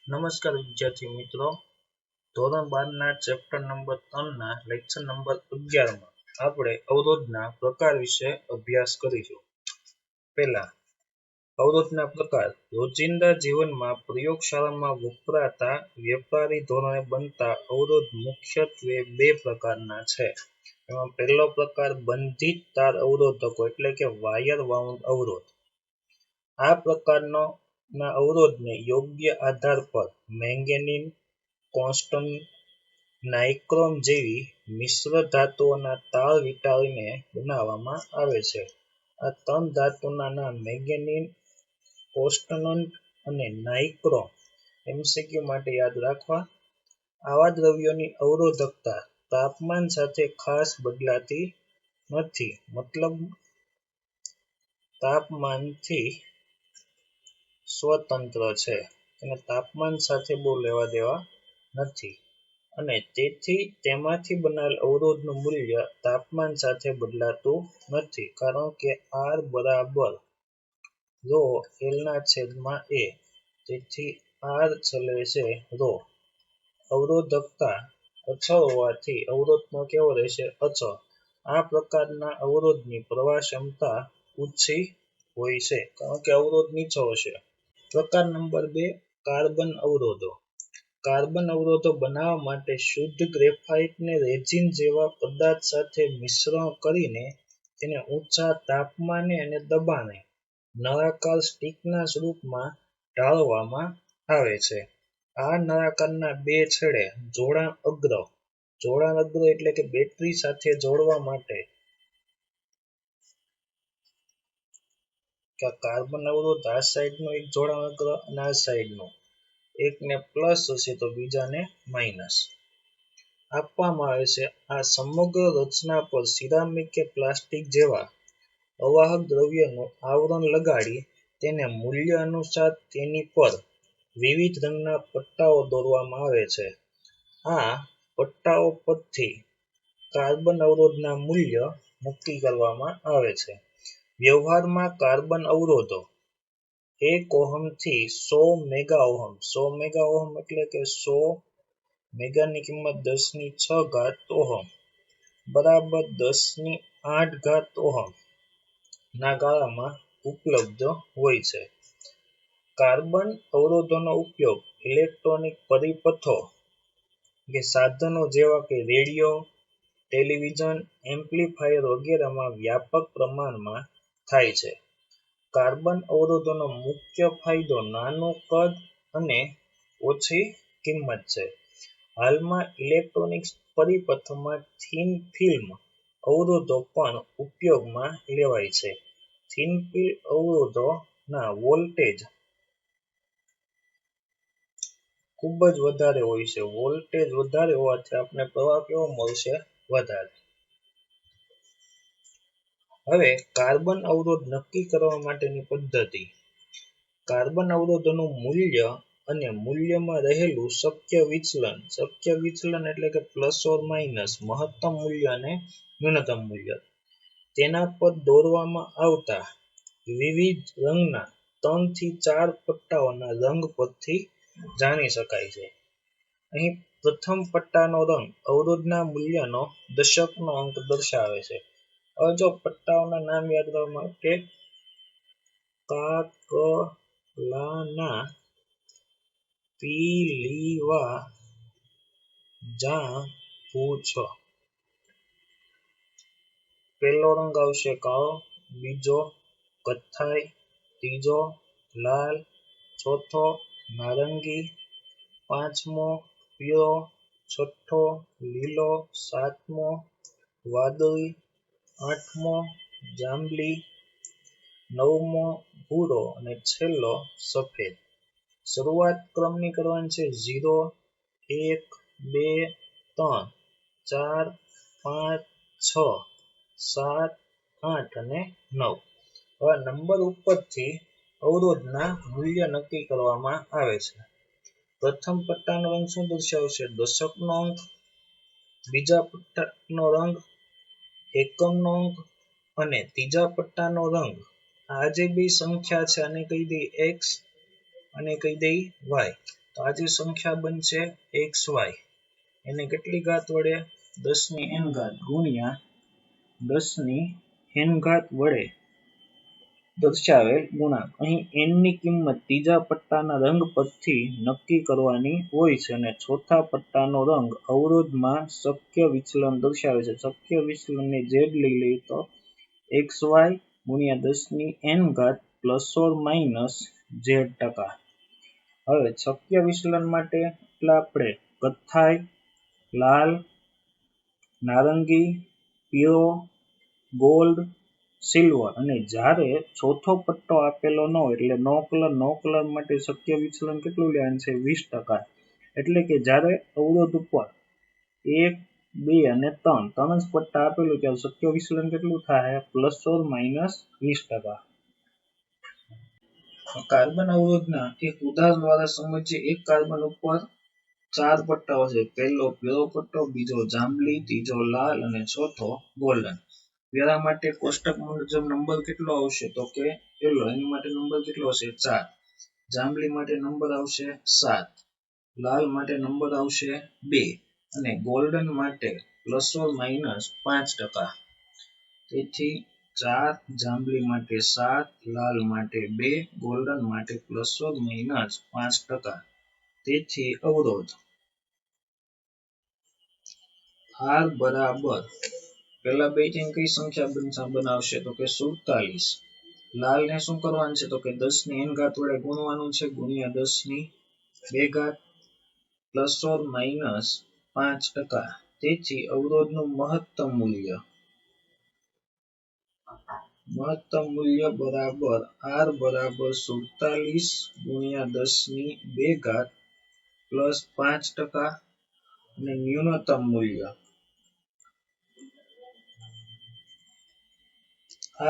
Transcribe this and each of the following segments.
નમસ્કાર વિદ્યાર્થી મિત્રો, ધોરણ 12 ચેપ્ટર નંબર 3 ના લેક્ચર નંબર 11 માં આપણે અવરોધના પ્રકાર વિશે અભ્યાસ કરીશું. પહેલા, અવરોધના પ્રકાર. રોજિંદા જીવનમાં પ્રયોગશાળામાં વપરાતા વ્યાપારી ધોરણે બનતા અવરોધ મુખ્યત્વે બે પ્રકારના છે. એમાં પહેલો પ્રકાર બંધિત તાર અવરોધકો એટલે કે વાયર વાઉન્ડ અવરોધ. આ પ્રકારનો અવરોધને યોગ્ય આધાર પર મેંગેનીન, કોન્સ્ટન્ટ, નાઇક્રોમ જેવી મિશ્ર ધાતુઓના તાર વીંટાળીને બનાવવામાં આવે છે. આ ત્રણ ધાતુના નામ મેંગેનીન, કોન્સ્ટન્ટ અને નાઇક્રોમ. MCQ માટે યાદ રાખવા. આવા દ્રવ્યોની અવરોધકતા તાપમાન સાથે ખાસ બદલાતી નથી, મતલબ તાપમાનથી સ્વતંત્ર છે, અને તાપમાન સાથે બહુ લેવા દેવા નથી, અને તેથી તેમાંથી બનાવેલ અવરોધનું મૂલ્ય તાપમાન સાથે બદલાતું નથી, કારણ કે R બરાબર ρ L/A, તેથી R ચલે છે ρ. અવરોધકતા અચળ હોવાથી અવરોધનો કેવો રહેશે? અચળ. આ પ્રકારના અવરોધની પ્રવાહ ક્ષમતા ઓછી હોય છે, કારણ કે અવરોધ નીચો હશે. પ્રકાર નંબર 2, કાર્બન અવરોધો. કાર્બન અવરોધો બનાવવા માટે શુદ્ધ ગ્રેફાઇટને રેઝિન જેવા પદાર્થ સાથે મિશ્રણ કરીને તેને ઊંચા તાપમાને અને દબાણે નળાકાર સ્ટિકના સ્વરૂપમાં ઢાળવામાં આવે છે. આ નળાકારના બે છેડે જોડાણ અગ્ર એટલે કે બેટરી સાથે જોડવા માટે કાર્બન અવરોધ આ સાઈડનો એક જોડાણ અગ્ર અને આ સાઈડનો એકને પ્લસ હશે તો બીજાને માઇનસ આપવામાં આવે છે. આ સમગ્ર રચના પર સિરામિક કે પ્લાસ્ટિક જેવા અવાહક દ્રવ્યનું આવરણ લગાડી તેને મૂલ્ય અનુસાર તેની પર વિવિધ રંગના પટ્ટાઓ દોરવામાં આવે છે. આ પટ્ટાઓ પરથી કાર્બન અવરોધના મૂલ્ય નક્કી કરવામાં આવે છે. વ્યવહારમાં કાર્બન અવરોધો 1 ઓહમથી 100 મેગા ઓહમ. 100 મેગા ઓહમ એટલે કે 100 મેગાની કિંમત 10⁶ ઓહમ બરાબર 10⁸ ઓહમ ના ગાળામાં ઉપલબ્ધ હોય છે. કાર્બન અવરોધોનો ઉપયોગ ઇલેક્ટ્રોનિક પરિપથો કે સાધનો જેવા કે રેડિયો, ટેલિવિઝન, એમ્પ્લીફાયર વગેરેમાં વ્યાપક પ્રમાણમાં થાય છે. કાર્બન અવરોધોનો મુખ્ય ફાયદો નાનું કદ અને ઓછી કિંમત છે. હાલમાં ઇલેક્ટ્રોનિક પરિપથોમાં થિન ફિલ્મ અવરોધો પણ ઉપયોગમાં લેવાય છે. થિન ફિલ્મ અવરોધોના વોલ્ટેજ ખૂબ જ વધારે હોય છે. વોલ્ટેજ વધારે હોવાથી આપણે પ્રવાહ કેવો મળશે? વધારે. હવે કાર્બન અવરોધ નક્કી કરવા માટેની પદ્ધતિ. કાર્બન અવરોધોનું મૂલ્ય અને મૂલ્યમાં રહેલું શક્ય વિચલન એટલે કે પ્લસ ઓર માઇનસ મહત્તમ મૂલ્ય અને ન્યૂનતમ મૂલ્ય તેના પર દોરવામાં આવતા વિવિધ રંગના 3 થી 4 પટ્ટાઓના રંગ પરથી જાણી શકાય છે. અહીં પ્રથમ પટ્ટાનો રંગ અવરોધના મૂલ્યનો દશકનો અંક દર્શાવે છે. હવે જો પટ્ટાઓના નામ યાદ કરવા માટે કાકલાના પીલીવા જા પૂછો. પહેલો રંગ આવશે કાળો, બીજો કથ્થાઈ, ત્રીજો લાલ, ચોથો નારંગી, પાંચમો પીળો, છઠ્ઠો લીલો, સાતમો વાદળી, આઠમો જાંબલી, નવમો ભૂરો અને છેલ્લો સફેદ. શરૂઆત ક્રમની કરવાની છે. 0, 1, 2, 3, 4, 5, 6, 7, 8 અને 9. હવે નંબર ઉપરથી અવરોધના મૂલ્ય નક્કી કરવામાં આવે છે. પ્રથમ પટ્ટાનો રંગ શું દર્શાવશે? દશકનો અંક. બીજા પટ્ટાનો રંગ એકમનો અંક અને ત્રીજા પટ્ટાનો રંગ આ જે બે સંખ્યા છે આને કહી દઈએ x અને કહી દઈએ y. તો તો આ જે સંખ્યા બનશે xy એને કેટલી ઘાત વડે 10 ની n ઘાત ગુણ્યા 10 ની n ઘાત વડે દર્શાવેલ ગુણાંક. અહીં n ની કિંમત ત્રીજા પટ્ટાના રંગ પરથી નક્કી કરવાની હોય છે અને ચોથા પટ્ટાનો રંગ અવરોધમાં શક્ય વિચલન દર્શાવે છે. શક્ય વિચલનને z લઈ લઈએ તો xy ગુણ્યા 10 ની n ઘાત ± z%. હવે શક્ય વિચલન માટે એટલા આપણે કથ્થાઈ, લાલ, નારંગી, પીળો, ગોલ્ડ, સિલ્વર અને જ્યારે ચોથો પટ્ટો આપેલો ન હોય એટલે નો કલર માટે શક્ય વિચલન કેટલું લેવાનું છે 20%. એટલે કે જ્યારે અવરોધ ઉપર 1, 2 અને 3 જ પટ્ટા આપેલું ત્યારે શક્ય વિચલન કેટલું થાય ±20%. કાર્બન અવરોધના એક ઉદાહરણ દ્વારા સમજીએ. એક કાર્બન ઉપર 4 પટ્ટાઓ છે. પહેલો પીળો પટ્ટો, બીજો જાંબલી, ત્રીજો લાલ અને ચોથો ગોલ્ડન. પીળા માટે કોષ્ટક મુજબ નંબર કેટલો આવશે તો કે પેલો એની માટે નંબર કેટલો હશે 4, જાંબલી માટે નંબર આવશે 7, લાલ માટે નંબર આવશે 2 અને ગોલ્ડન માટે ±5%. તેથી 4, જાંબલી માટે 7, લાલ માટે 2, ગોલ્ડન માટે ±5%. તેથી અવરોધ R બરાબર પેલા બે કઈ સંખ્યા બનાવશે તો કે 47. લાલ ને શું કરવાનું છે તો કે 10 ની n ઘાત વડે ગુણવાનું છે ગુણ્યા 10 ની 2 ઘાત ±5%. તેથી અવરોધનું મહત્તમ મૂલ્ય બરાબર R બરાબર 47 ગુણ્યા 10 ની 2 ઘાત +5% અને ન્યૂનતમ મૂલ્ય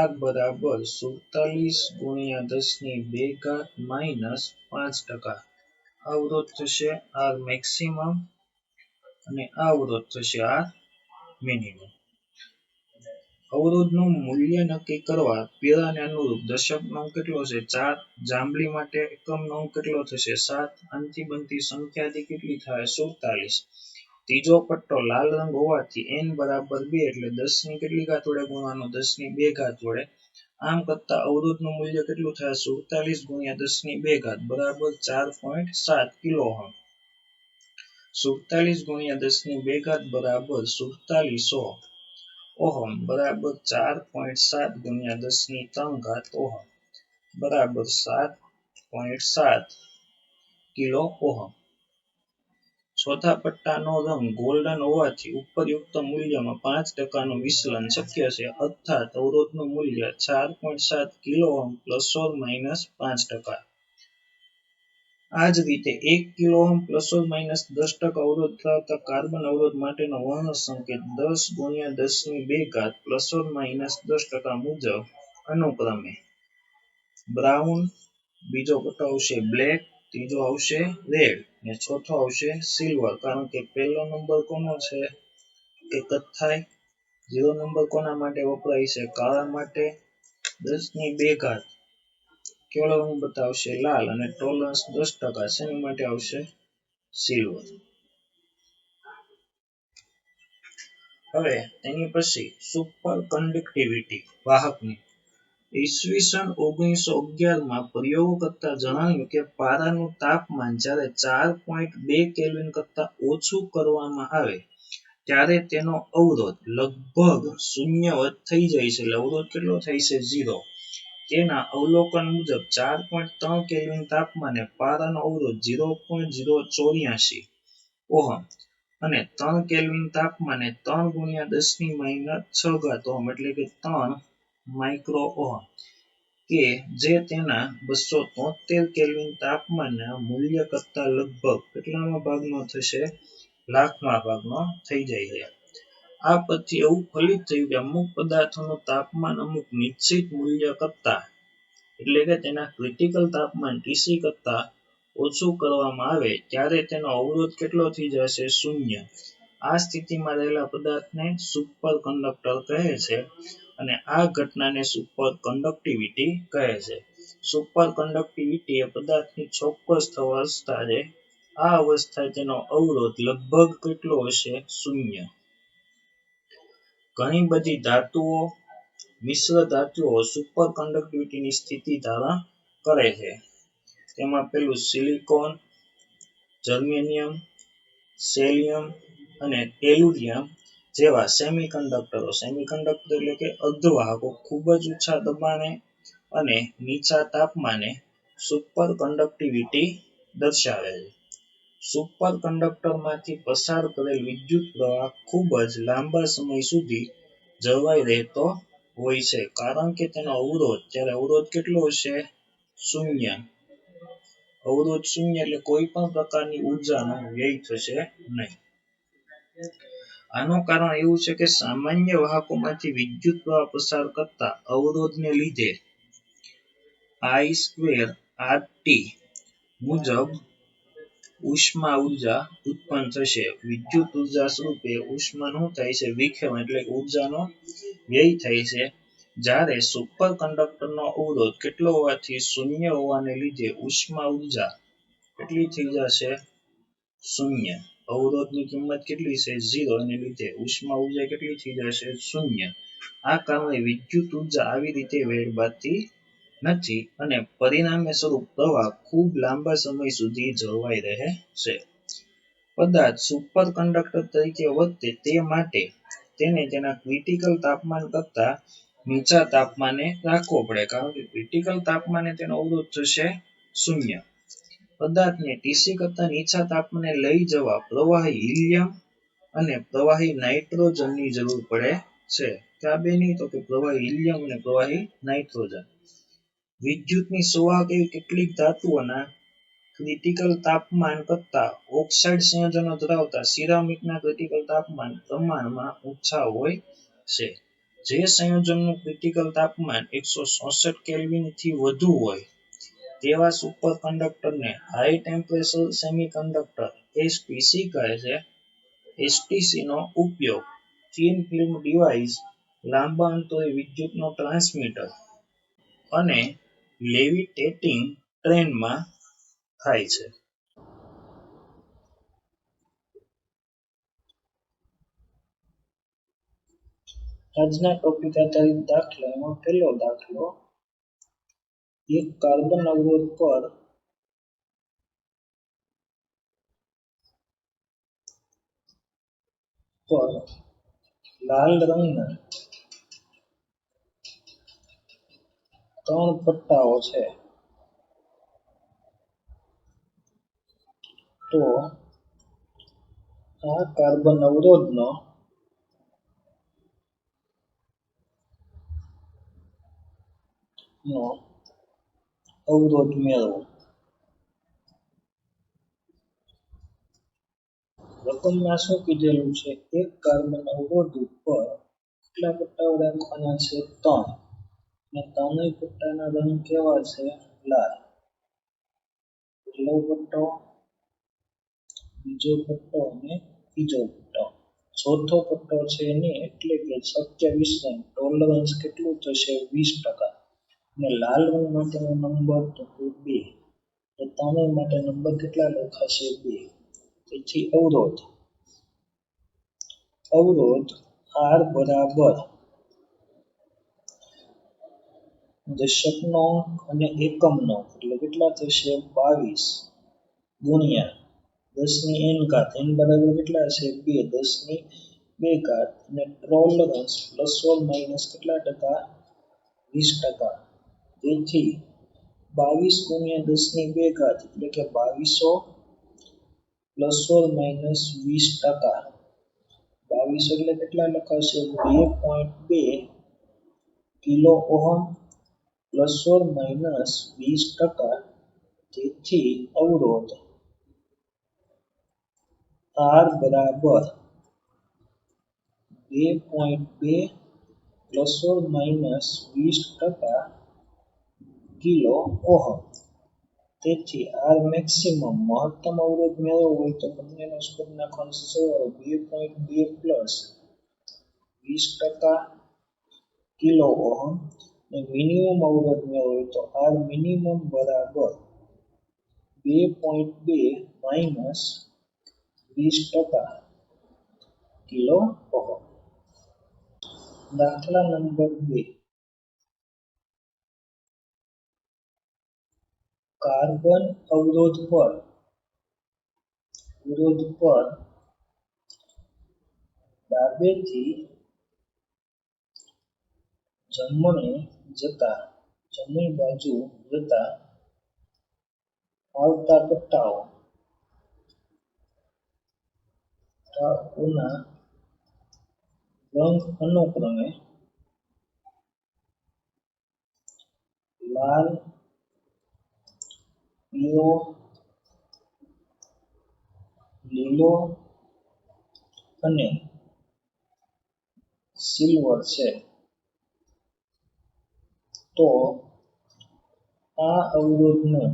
R બરાબર 47 ગુણ્યા 10 ની 2 ઘાત -5%. અવરોધ થશે R મેક્સિમમ અને અવરોધ થશે R મિનિમમ. અવરોધનું મૂલ્ય નક્કી કરવા પીળાને અનુરૂપ દશકનો અંક કેટલો છે 4, જાંબલી માટે એકમનો અંક કેટલો થશે 7. આનાથી બનતી સંખ્યા કેટલી થાય 47. ત્રીજો પટ્ટો લાલ રંગ હોવાથી n બરાબર 2 એટલે 10 ની કેટલી ઘાત વડે ગુણવાનું 10 ની 2 ઘાત વડે. આમ કરતા અવરોધનું મૂલ્ય કેટલું થાય 47 ગુણ્યા 10 ની 2 ઘાત બરાબર 4.7 કિલો ઓહમ. 47 ગુણ્યા 10 ની 2 ઘાત બરાબર 4700 ઓહમ બરાબર 4.7 ગુણ્યા 10 ની 3 ઘાત ઓહમ બરાબર 7.7 કિલો ઓહમ. ચોથા પટ્ટાનો રંગ ગોલ્ડન હોવાથી ઉપરયુક્ત મૂલ્યમાં 5% નું વિચલન શક્ય છે. અર્થાત અવરોધનું મૂલ્ય 4.7 કિલો ઓહમ ±5%. આ જ રીતે 1 કિલો ઓહમ ±10% અવરોધ ધરાવતા કાર્બન અવરોધ માટેનો વર્ણ સંકેત 10 ગુણ્યા 10 ની 2 ઘાત ±10% મુજબ અનુક્રમે બ્રાઉન, બીજો પટ્ટો આવશે બ્લેક, ત્રીજો આવશે રેડ અને ચોથો આવશે સિલ્વર. કારણ કે પહેલો નંબર કોનો છે કે કથ્થાઈ, ઝીરો નંબર કોના માટે વપરાય છે કાળા માટે, 10 ની 2 ઘાત કેળો રંગ બતાવશે લાલ અને ટોલરન્સ 10% શેની માટે આવશે સિલ્વર. હવે તેની પછી સુપર કન્ડક્ટિવિટી વાહકની ઈસવીસન 1911 માં પ્રયોગો કરતા જણાવ્યું કે પારાનું તાપમાન જ્યારે 4.2 કેલ્વિન કરતા ઓછું કરવામાં આવે ત્યારે તેનો અવરોધ લગભગ શૂન્યવત થઈ જાય છે. એટલે અવરોધ કેટલો થાય છે 0. તેના અવલોકન મુજબ 4.3 કેલ્વિન તાપમાને પારાનો અવરોધ 0.084 ઓહમ અને 3 કેલ્વિન તાપમાને 3 ગુણ્યા 10 ની -6 ઘાત ઓહમ એટલે કે 3 માઇક્રો ઓહમ કે જે તેના 273 કેલ્વિન તાપમાનના મૂલ્ય કરતા લગભગ કેટલામાં ભાગનો થશે લાખમાં ભાગનો થઈ જાય છે. આ પછી એવું ફલિત થયું કે અમુક પદાર્થોનું તાપમાન અમુક નિશ્ચિત મૂલ્ય કરતા એટલે કે તેના ક્રિટિકલ તાપમાન TC કરતા ઓછું કરવામાં આવે ત્યારે તેનો અવરોધ કેટલો થઈ જશે શૂન્ય. આ સ્થિતિમાં રહેલા પદાર્થને સુપર કંડક્ટર કહે છે અને આ ઘટનાને સુપર કન્ડક્ટિવિટી કહે છે. સુપર કન્ડક્ટિવિટી એ પદાર્થની ચોક્કસ અવસ્થાને આ અવસ્થાએ તેનો અવરોધ લગભગ કેટલો હશે? 0. ઘણી બધી ધાતુઓ મિશ્ર ધાતુઓ સુપર કંડક્ટિવિટીની સ્થિતિ ધારણ કરે છે. તેમાં પેલું સિલિકોન, જર્મેનિયમ, સેલિયમ અને ટેલુરિયમ જેવા સેમિકન્ડક્ટર એટલે કે અર્ધવાહકો ખૂબ જ ઓછા દબાણે અને નીચા તાપમાને સુપર કંડક્ટિવિટી દર્શાવે છે. સુપર કંડક્ટરમાંથી પસાર કરેલ વિદ્યુત પ્રવાહ ખૂબ જ લાંબા સમય સુધી જળવાઈ રહેતો હોય છે, કારણ કે તેનો અવરોધ જ્યારે અવરોધ કેટલો હશે? 0. અવરોધ 0 એટલે કોઈ પણ પ્રકારની ઉર્જાનો વ્યય થશે નહીં. આનું કારણ એવું છે કે સામાન્ય વાહકોમાંથી વિદ્યુત પ્રવાહ પસાર કરતા અવરોધને લીધે I²RT મુજબ ઉષ્મા ઉર્જા ઉત્પન્ન થશે. વિદ્યુત ઉર્જા સ્વરૂપે ઉષ્માનું શું થાય છે? વિખેરણ એટલે ઉર્જાનો વ્યય થાય છે. જ્યારે સુપર કંડક્ટરનો અવરોધ કેટલો હોવાથી 0 હોવાને લીધે ઉષ્મા ઉર્જા કેટલી થઈ જશે? 0. અવરોધની કિંમત કેટલી છે? 0. એને લીધે ઉષ્મા ઉર્જા કેટલી થઈ જશે? 0. આ કારણે વિદ્યુત ઉર્જા આવી રીતે વેડફાતી નથી અને પરિણામે સ્વરૂપ પ્રવાહ ખૂબ લાંબા સમય સુધી જળવાઈ રહે છે. પદાર્થ સુપર કંડક્ટર તરીકે વર્તે તે માટે તેને તેના ક્રિટિકલ તાપમાન કરતા નીચા તાપમાને રાખવો પડે, કારણ કે ક્રિટિકલ તાપમાને તેનો અવરોધ થશે 0. પદાર્થને TC કરતા નીચા તાપમાને લઈ જવા પ્રવાહી હિલિયમ અને પ્રવાહી નાઇટ્રોજનની જરૂર પડે છે. કયા બેની? તો કે પ્રવાહી હિલિયમ અને પ્રવાહી નાઇટ્રોજન. વિદ્યુતની સુવાહક એવી કેટલીક ધાતુઓના ક્રિટિકલ તાપમાન કરતા ઓક્સાઇડ સંયોજનો ધરાવતા સિરામિકના ક્રિટિકલ તાપમાન પ્રમાણમાં ઓછા હોય છે. જે સંયોજનનું ક્રિટિકલ તાપમાન 166 કેલ્વિનથી વધુ હોય તેવા સુપર કંડક્ટરને હાઈ ટેમ્પરેચર સેમિકન્ડક્ટર HTC કહે છે. HTC નો ઉપયોગ થિન ફિલ્મ ડિવાઇસ, લાંબા અંતરે વિદ્યુતનો ટ્રાન્સમીટર અને લેવિટેટિંગ ટ્રેનમાં થાય છે. આજના ટોપિક આધારિત દાખલામાં પહેલો દાખલો, એક કાર્બન અવરોધ પર લાલ રંગના 3 પટ્ટાઓ છે. તો આ કાર્બન અવરોધનો અવરોધ મેળવો. રકમમાં શું કીધેલું છે? એક કાર્બન અવરોધ ઉપર કેટલા પટ્ટાઓ રાખવાના છે? 3. અને 3 પટ્ટાના રંગ કેવા છે? લાલ. પહેલો પટ્ટો, બીજો પટ્ટો અને ત્રીજો પટ્ટો. ચોથો પટ્ટો છે એની એટલે કે શક્ય વિસ્તરણ ટોલરન્સ કેટલું થશે? 20%. અને લાલ રંગ માટેનો નંબર તો 2. તો ત્રણેય માટે નંબર કેટલા લખાશે? 2. તેથી અવરોધ R બરાબર દશકનો અને એકમનો એટલે કેટલા થશે? 22 ગુણ્યા 10 ની n ઘાત. n બરાબર કેટલા છે? 2. 10 ની 2 ઘાત અને ટોલરન્સ પ્લસ ઓર માઇનસ કેટલા ટકા? 20%. તેથી 22 ગુણ્યા 10 ની 2 ઘાત એટલે કે 2200 પ્લસ ઓર માઇનસ 20%. 22 એટલે કેટલા લખાશે? 2.2 kilo ohm plus or minus 20%. તેથી અવરોધ R બરાબર 2.2 plus or minus 20% kilo ohm. તેથી R મેક્સિમમ મહત્તમ અવરોધ મેળવવો હોય તો બંનેનો સ્ક્વેર નાખવાનો સરવાળો 2.2 પ્લસ 20% કિલો ઓહમ અને મિનિમમ અવરોધ મેળવવો હોય તો R મિનિમમ બરાબર 2.2 માઇનસ 20% કિલો ઓહમ. દાખલા નંબર 2, કાર્બન અવરોધ પર ડાબેથી જમણી બાજુ જતા આવતા પટ્ટાઓના રંગ અનુક્રમે લાલ, પીળો, લીલો અને સિલ્વર છે. તો આ અવરોધનું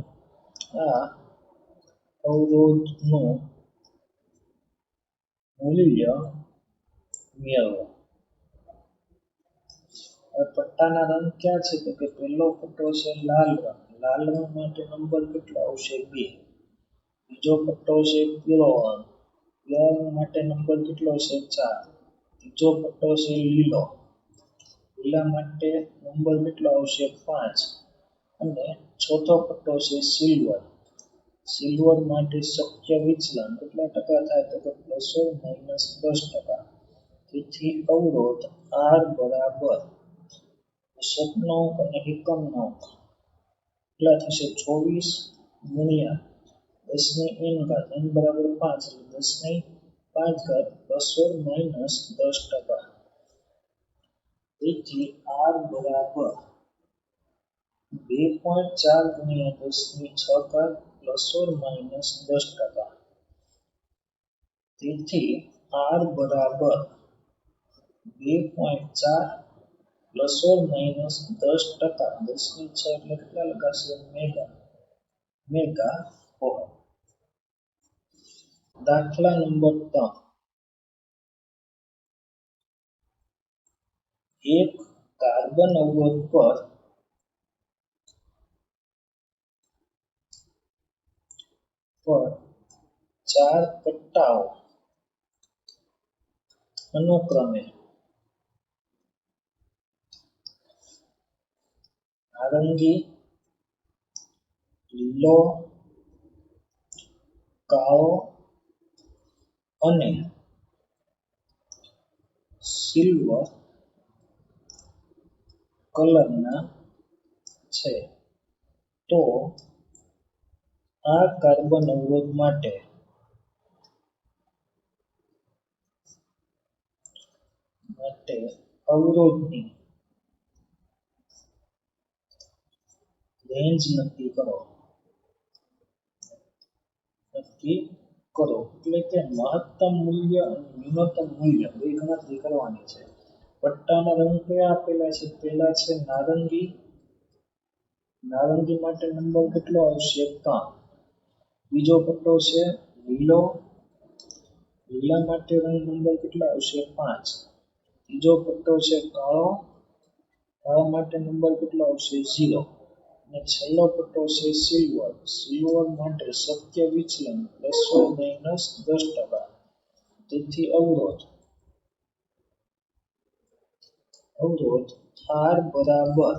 મૂલ્ય મેળવો. પટ્ટાના રંગ ક્યાં છે? તો કે પહેલો પટ્ટો છે લાલ રંગ. લાલ રંગ માટે નંબર કેટલો આવશે? 2. બીજો પટ્ટો છે પીળો રંગ. પીળો રંગ માટે નંબર કેટલો છે? 4. ત્રીજો પટ્ટો છે લીલો. લીલા માટે નંબર કેટલો આવશે? 5. અને ચોથો પટ્ટો છે સિલ્વર. સિલ્વર માટે શક્ય વિચલન કેટલા ટકા થાય? તો કે ±10%. તેથી અવરોધ R બરાબર દશકનો અને એકમનો કેટલા થશે? 24 ગુણ્યા 10 ની n બરાબર 5 એટલે 10 ની 5 ±10%. તેથી R બરાબર 2.4 ગુણ્યા 10 ની 6 ±10%. તેથી R બરાબર 2.4 ±10%. 10 ની 6 એટલે કેટલા લખાશે? Mega ohm. દાખલા નંબર 3, એક કાર્બન અવરોધ પર ચાર પટ્ટાઓ અનુક્રમે નારંગી, લીલો, કાળો અને સિલ્વર કલરના છે. તો આ કાર્બન અવરોધ માટે અવરોધની રેન્જ નક્કી કરો. એટલે કે મહત્તમ મૂલ્ય અને ન્યૂનતમ મૂલ્ય બે ગણતરી કરવાની છે. પટ્ટાના રંગ કયા આપેલા છે? પહેલા છે નારંગી. નારંગી માટે નંબર કેટલો આવશે? 3. બીજો પટ્ટો છે લીલો. લીલા માટે રંગ નંબર કેટલા આવશે? 5. ત્રીજો પટ્ટો છે કાળો. કાળો માટે નંબર કેટલો આવશે? 0. અને છેલ્લો પટ્ટો છે સિલ્વર. સિલ્વર માટે શક્ય વિચલન ±10%. તેથી અવરોધ R બરાબર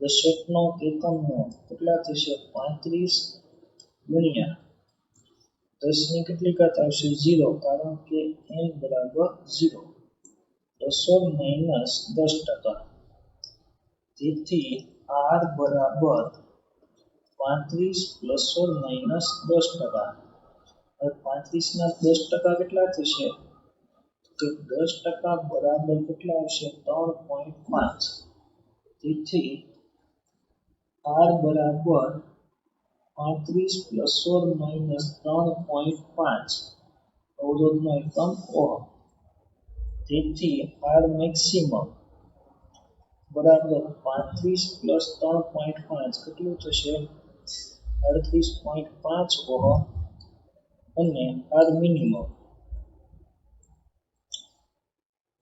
દશકનો એકમનો કેટલા થશે? 35 ગુણ્યા 10 ની કેટલી ઘાત આવશે? 0. કારણ કે n બરાબર 0 ±10%. તેથી R બરાબર 35 ±10%. હવે 35 ના 10% કેટલા થશે? તો 10% બરાબર કેટલા આવશે? 3.5. તેથી R બરાબર 35 ±3.5 અવરોધનો એકમ ઓહમ. તેથી R મેક્સિમમ બરાબર 35 +3.5 કેટલું થશે? 38.5 ઓહમ. અને R મિનિમમ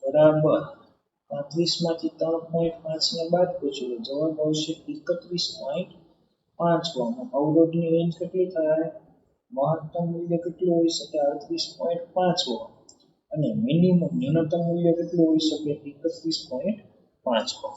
બરાબર 35 માંથી 3.5 ને બાદ કરશો તો જવાબ આવશે 31.5. 5 ઓહ્મ અવરોધની રેન્જ કેટલી થાય મહત્તમ મૂલ્ય કેટલું હોઈ શકે 38.5 ઓહ્મ અને મિનિમમ ન્યૂનતમ મૂલ્ય કેટલું હોઈ શકે 31.5 ઓહ્મ